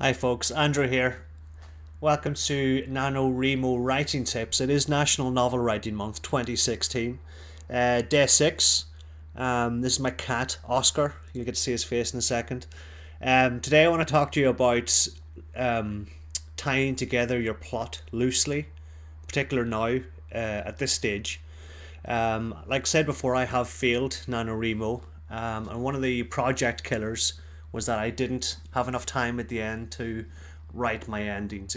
Hi folks, Andrew here. Welcome to NaNoWriMo Writing Tips. It is National Novel Writing Month 2016. Day 6. This is my cat, Oscar. You'll get to see his face in a second. Today I want to talk to you about tying together your plot loosely, particularly now at this stage. Like I said before, I have failed NaNoWriMo, and one of the project killers was that I didn't have enough time at the end to write my endings.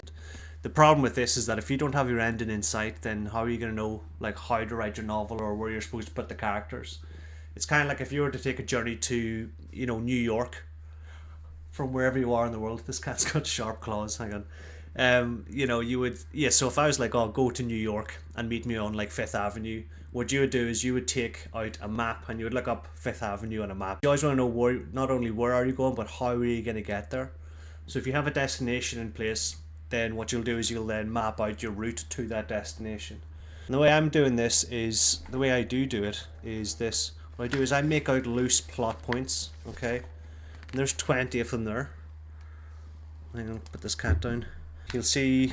The problem with this is that if you don't have your ending in sight, then how are you going to know how to write your novel or where you're supposed to put the characters? It's kind of like if you were to take a journey to, New York from wherever you are in the world. This cat's got sharp claws, hang on. You would, so if I was like, oh, go to New York and meet me on Fifth Avenue, what you would do is you would take out a map and you would look up Fifth Avenue on a map. You always want to know not only where are you going, but how are you going to get there. So if you have a destination in place, then what you'll do is you'll then map out your route to that destination. And the way I'm doing this is, the way I do it is this. What I do is I make out loose plot points, okay? And there's 20 of them there. I'm going to put this cat down. You'll see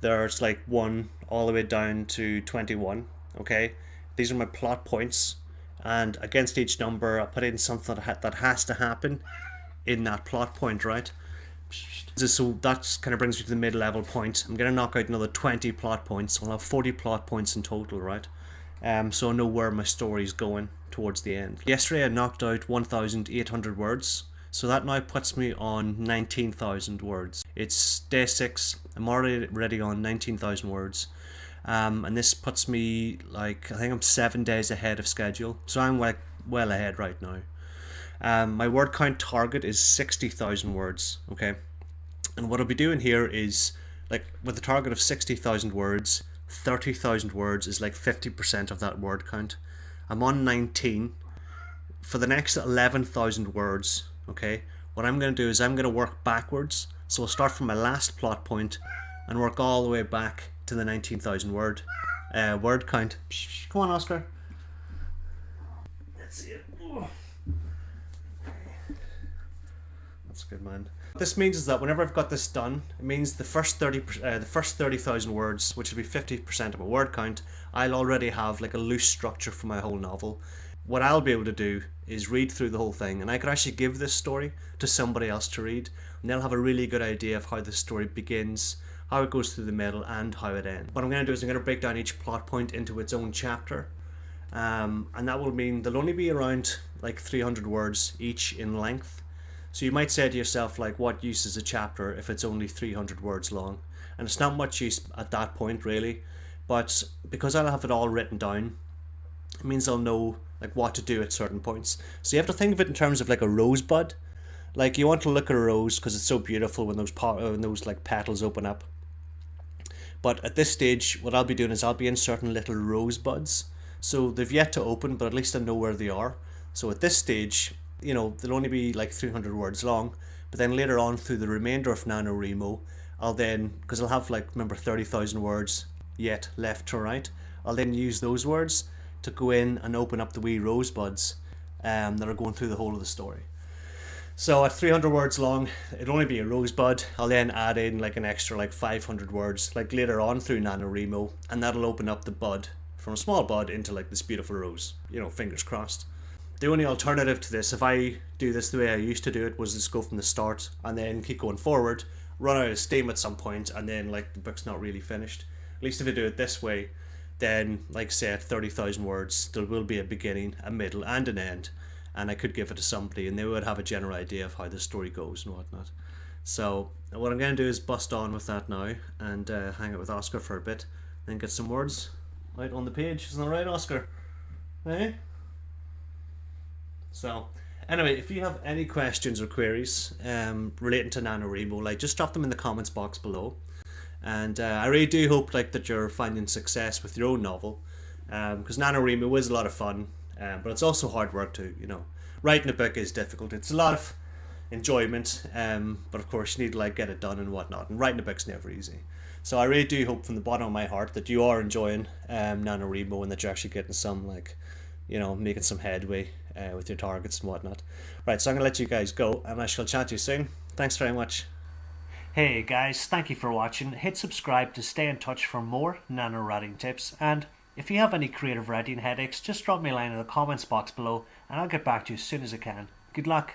there's 1 all the way down to 21, okay? These are my plot points, and against each number I put in something that has to happen in that plot point, right? So that kind of brings me to the mid-level point. I'm going to knock out another 20 plot points. I'll have 40 plot points in total, right? So I know where my story's going towards the end. Yesterday I knocked out 1,800 words. So that now puts me on 19,000 words. It's day 6. I'm already on 19,000 words. And this puts me I think I'm 7 days ahead of schedule. So I'm well ahead right now. My word count target is 60,000 words. Okay. And what I'll be doing here is with a target of 60,000 words, 30,000 words is 50% of that word count. I'm on 19. For the next 11,000 words, okay, what I'm going to do is I'm going to work backwards. So I'll start from my last plot point and work all the way back to the 19,000 word count. Come on, Oscar. Let's see it. Oh. That's good, man. What this means is that whenever I've got this done, it means the first 30,000 words, which will be 50% of my word count, I'll already have a loose structure for my whole novel. What I'll be able to do is read through the whole thing, and I could actually give this story to somebody else to read, and they'll have a really good idea of how the story begins, how it goes through the middle, and how it ends. What I'm going to do is I'm going to break down each plot point into its own chapter, and that will mean there'll only be around 300 words each in length. So you might say to yourself, what use is a chapter if it's only 300 words long? And it's not much use at that point, really, but because I'll have it all written down, it means I'll know what to do at certain points. So you have to think of it in terms of a rosebud. You want to look at a rose because it's so beautiful when those petals open up. But at this stage, what I'll be doing is I'll be inserting little rosebuds. So they've yet to open, but at least I know where they are. So at this stage, they'll only be 300 words long. But then later on through the remainder of NaNoWriMo, I'll then, because I'll have remember 30,000 words yet left to write, I'll then use those words to go in and open up the wee rosebuds that are going through the whole of the story. So at 300 words long, it'll only be a rosebud. I'll then add in an extra 500 words later on through NaNoWriMo, and that'll open up the bud from a small bud into this beautiful rose. Fingers crossed. The only alternative to this, if I do this the way I used to do it, was just go from the start and then keep going forward, run out of steam at some point, and then the book's not really finished. At least if I do it this way, then say at 30,000 words there will be a beginning, a middle and an end, and I could give it to somebody and they would have a general idea of how the story goes and whatnot. So what I'm going to do is bust on with that now and hang out with Oscar for a bit, then get some words out on the page. Isn't that right, Oscar? Hey? So anyway, if you have any questions or queries relating to NaNoWriMo, just drop them in the comments box below. And I really do hope that you're finding success with your own novel, because NaNoWriMo is a lot of fun, but it's also hard work too. Writing a book is difficult. It's a lot of enjoyment, but of course you need to get it done and whatnot. And writing a book's never easy. So I really do hope from the bottom of my heart that you are enjoying NaNoWriMo and that you're actually getting some making some headway with your targets and whatnot. Right, so I'm gonna let you guys go, and I shall chat to you soon. Thanks very much. Hey guys, thank you for watching. Hit subscribe to stay in touch for more nano writing tips, and if you have any creative writing headaches, just drop me a line in the comments box below and I'll get back to you as soon as I can. Good luck.